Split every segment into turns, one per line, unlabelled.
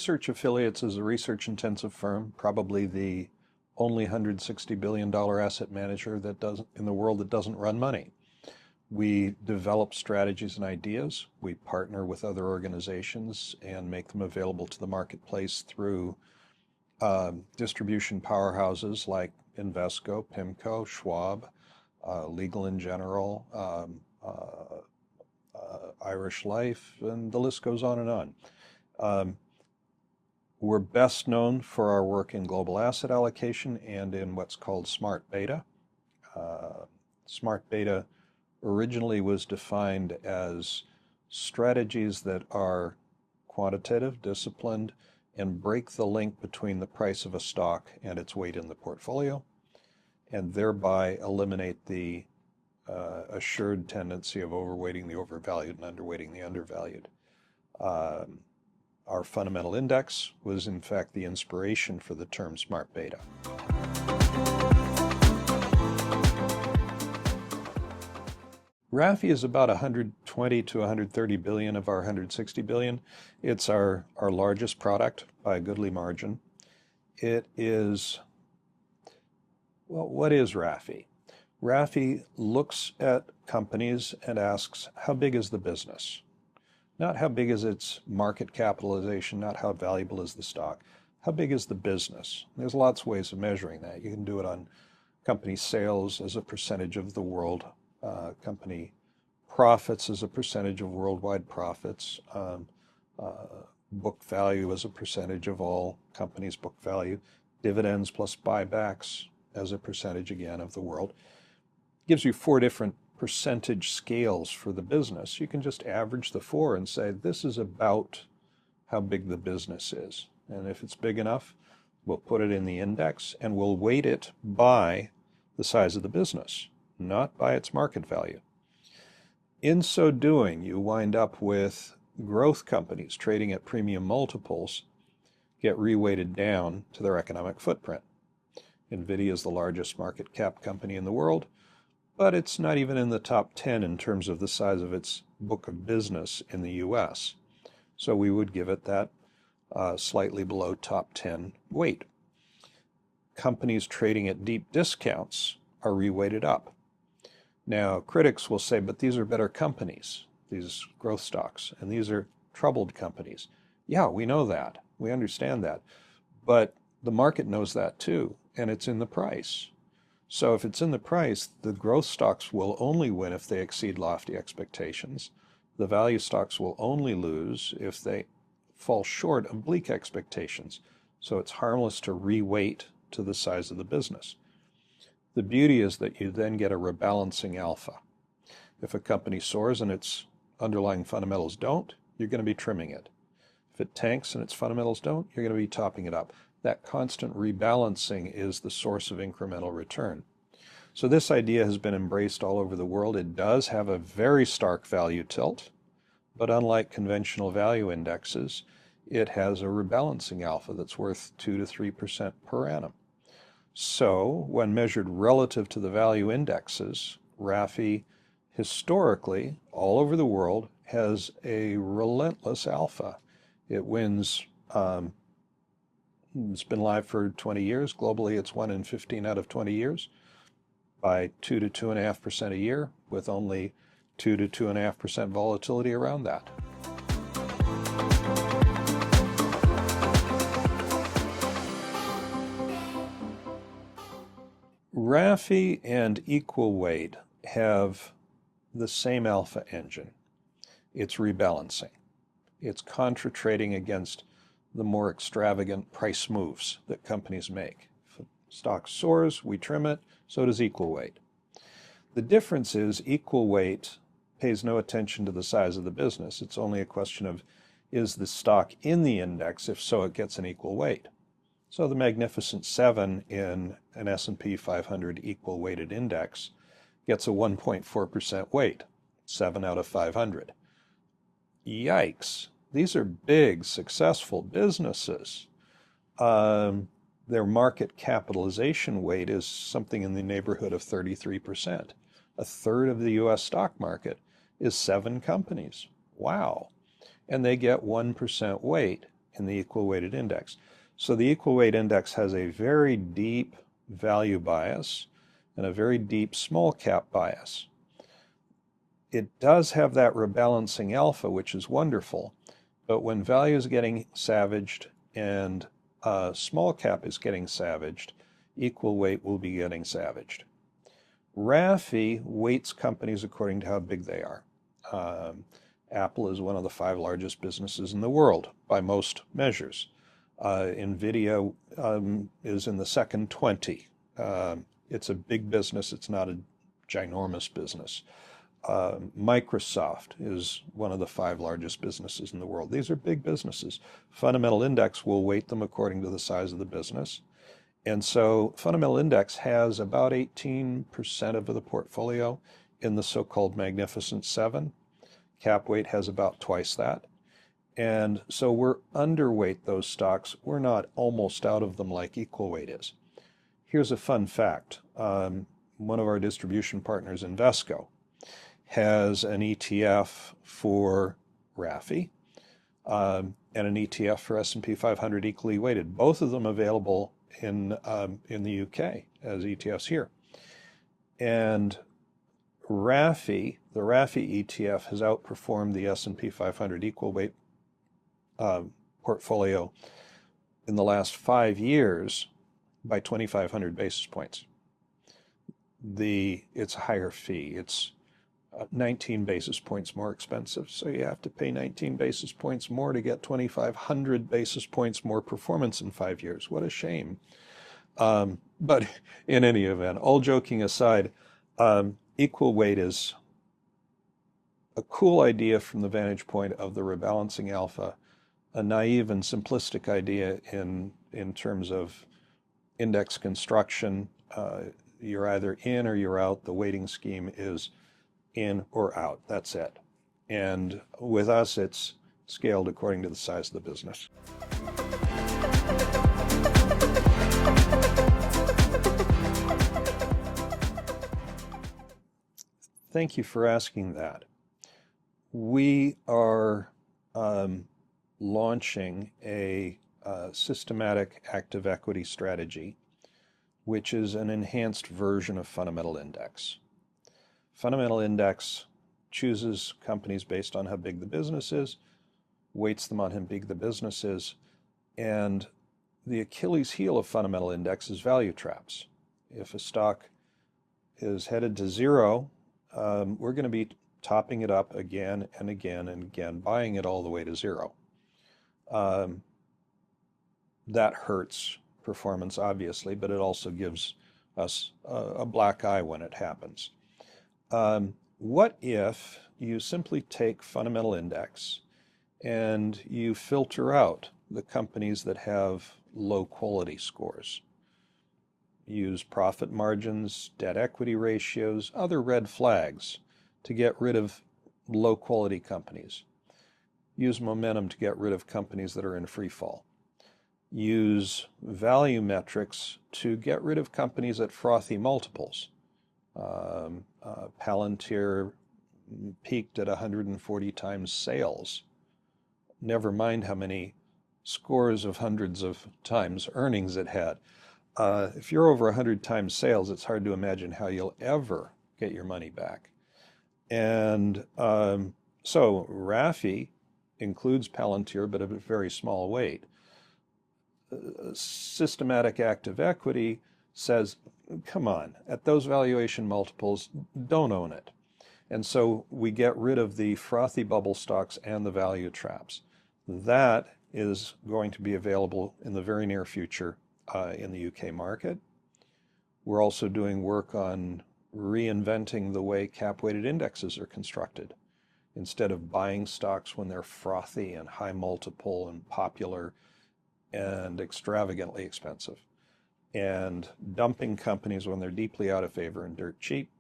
Research Affiliates is a research-intensive firm, probably the only $160 billion asset manager in the world that doesn't run money. We develop strategies and ideas. We partner with other organizations and make them available to the marketplace through distribution powerhouses like Invesco, PIMCO, Schwab, Legal & General, Irish Life, and the list goes on and on. We're best known for our work in global asset allocation and in what's called smart beta. Smart beta originally was defined as strategies that are quantitative, disciplined, and break the link between the price of a stock and its weight in the portfolio, and thereby eliminate the assured tendency of overweighting the overvalued and underweighting the undervalued. Our fundamental index was in fact the inspiration for the term smart beta. RAFI is about 120 to 130 billion of our 160 billion. It's our largest product by a goodly margin. It is, well, what is RAFI? RAFI looks at companies and asks, how big is the business? Not how big is its market capitalization, not how valuable is the stock. How big is the business? There's lots of ways of measuring that. You can do it on company sales as a percentage of the world, company profits as a percentage of worldwide profits, book value as a percentage of all companies' book value, dividends plus buybacks as a percentage again of the world. Gives you 4 different percentage scales for the business. You can just average the 4 and say this is about how big the business is. And if it's big enough, we'll put it in the index and we'll weight it by the size of the business, not by its market value. In so doing, you wind up with growth companies trading at premium multiples get reweighted down to their economic footprint. NVIDIA is the largest market cap company in the world, but it's not even in the top 10 in terms of the size of its book of business in the US. So we would give it that slightly below top 10 weight. Companies trading at deep discounts are reweighted up. Now, critics will say, but these are better companies, these growth stocks, and these are troubled companies. Yeah, we know that. We understand that. But the market knows that too, and it's in the price. So if it's in the price, the growth stocks will only win if they exceed lofty expectations. The value stocks will only lose if they fall short of bleak expectations. So it's harmless to reweight to the size of the business. The beauty is that you then get a rebalancing alpha. If a company soars and its underlying fundamentals don't, you're going to be trimming it. If it tanks and its fundamentals don't, you're going to be topping it up. That constant rebalancing is the source of incremental return. So this idea has been embraced all over the world. It does have a very stark value tilt, but unlike conventional value indexes, it has a rebalancing alpha that's worth 2 to 3% per annum. So when measured relative to the value indexes, RAFI historically, all over the world, has a relentless alpha. It wins. It's been live for 20 years. Globally, it's 1 in 15 out of 20 years by 2 to 2.5% a year, with only 2 to 2.5% volatility around that. RAFI and equal weight have the same alpha engine. It's rebalancing. It's contra-trading against the more extravagant price moves that companies make. If a stock soars, we trim it, so does equal weight. The difference is equal weight pays no attention to the size of the business. It's only a question of, is the stock in the index? If so, it gets an equal weight. So the Magnificent Seven in an S&P 500 equal weighted index gets a 1.4% weight, 7 out of 500. Yikes. These are big, successful businesses. Their market capitalization weight is something in the neighborhood of 33%. A third of the US stock market is 7 companies. Wow. And they get 1% weight in the equal weighted index. So the equal weight index has a very deep value bias and a very deep small cap bias. It does have that rebalancing alpha, which is wonderful, but when value is getting savaged and small cap is getting savaged, equal weight will be getting savaged. RAFI weights companies according to how big they are. Apple is one of the 5 largest businesses in the world by most measures. NVIDIA is in the second 20. It's a big business. It's not a ginormous business. Microsoft is one of the 5 largest businesses in the world. These are big businesses. Fundamental index will weight them according to the size of the business. And so fundamental index has about 18% of the portfolio in the so-called Magnificent Seven. Cap weight has about twice that. And so we're underweight those stocks. We're not almost out of them like equal weight is. Here's a fun fact. One of our distribution partners, Invesco, has an ETF for RAFI and an ETF for S&P 500 equally weighted. Both of them available in the UK as ETFs here. And the RAFI ETF has outperformed the S&P 500 equal weight portfolio in the last 5 years by 2,500 basis points. It's a higher fee. It's 19 basis points more expensive. So you have to pay 19 basis points more to get 2,500 basis points more performance in 5 years. What a shame. But in any event, all joking aside, equal weight is a cool idea from the vantage point of the rebalancing alpha, a naive and simplistic idea in terms of index construction. You're either in or you're out. The weighting scheme is in or out. That's it. And with us, it's scaled according to the size of the business. Thank you for asking that. We are launching a systematic active equity strategy, which is an enhanced version of fundamental index. Fundamental index chooses companies based on how big the business is, weights them on how big the business is, and the Achilles heel of fundamental index is value traps. If a stock is headed to zero, we're going to be topping it up again and again and again, buying it all the way to zero. That hurts performance, obviously, but it also gives us a black eye when it happens. What if you simply take fundamental index and you filter out the companies that have low quality scores? Use profit margins, debt equity ratios, other red flags to get rid of low quality companies. Use momentum to get rid of companies that are in free fall. Use value metrics to get rid of companies at frothy multiples. Palantir peaked at 140 times sales. Never mind how many scores of hundreds of times earnings it had. If you're over 100 times sales, it's hard to imagine how you'll ever get your money back. And so RAFI includes Palantir, but at a very small weight. Systematic active equity says, come on, at those valuation multiples, don't own it. And so we get rid of the frothy bubble stocks and the value traps. That is going to be available in the very near future in the UK market. We're also doing work on reinventing the way cap-weighted indexes are constructed. Instead of buying stocks when they're frothy and high multiple and popular and extravagantly expensive, and dumping companies when they're deeply out of favor and dirt cheap,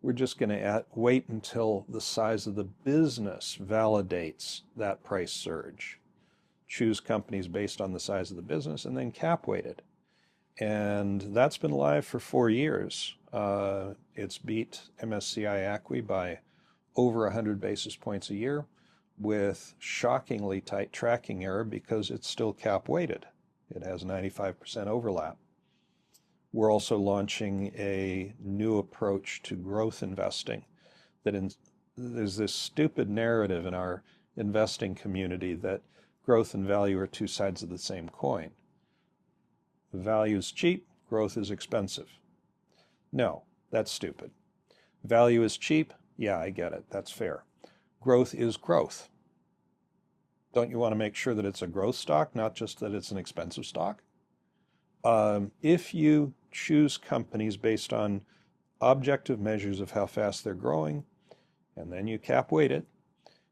we're just going to wait until the size of the business validates that price surge. Choose companies based on the size of the business and then cap weight it. And that's been live for 4 years. It's beat MSCI ACWI by over 100 basis points a year. with shockingly tight tracking error because it's still cap weighted. It has 95% overlap. We're also launching a new approach to growth investing there's this stupid narrative in our investing community that growth and value are two sides of the same coin. Value is cheap, growth is expensive. No, that's stupid. Value is cheap, yeah, I get it, that's fair. Growth is growth. Don't you want to make sure that it's a growth stock, not just that it's an expensive stock? If you choose companies based on objective measures of how fast they're growing, and then you cap weight it,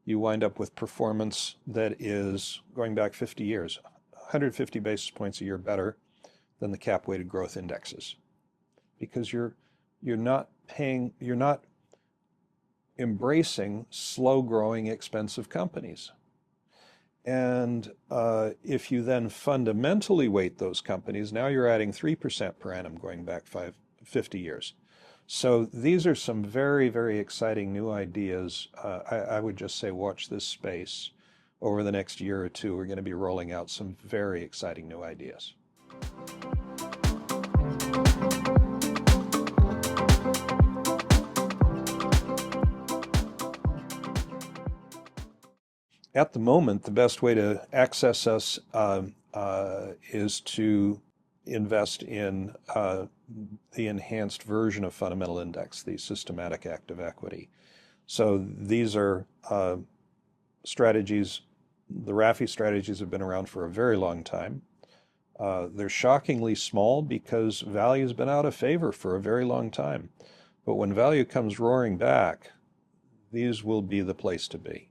you wind up with performance that is, going back 50 years, 150 basis points a year better than the cap weighted growth indexes. Because you're not embracing slow growing expensive companies. And if you then fundamentally weight those companies, now you're adding 3% per annum going back 50 years. So these are some very, very exciting new ideas. I would just say watch this space. Over the next year or two, we're going to be rolling out some very exciting new ideas. At the moment, the best way to access us is to invest in the enhanced version of fundamental index, the systematic active equity. So these are strategies, the RAFI strategies have been around for a very long time. They're shockingly small because value has been out of favor for a very long time. But when value comes roaring back, these will be the place to be.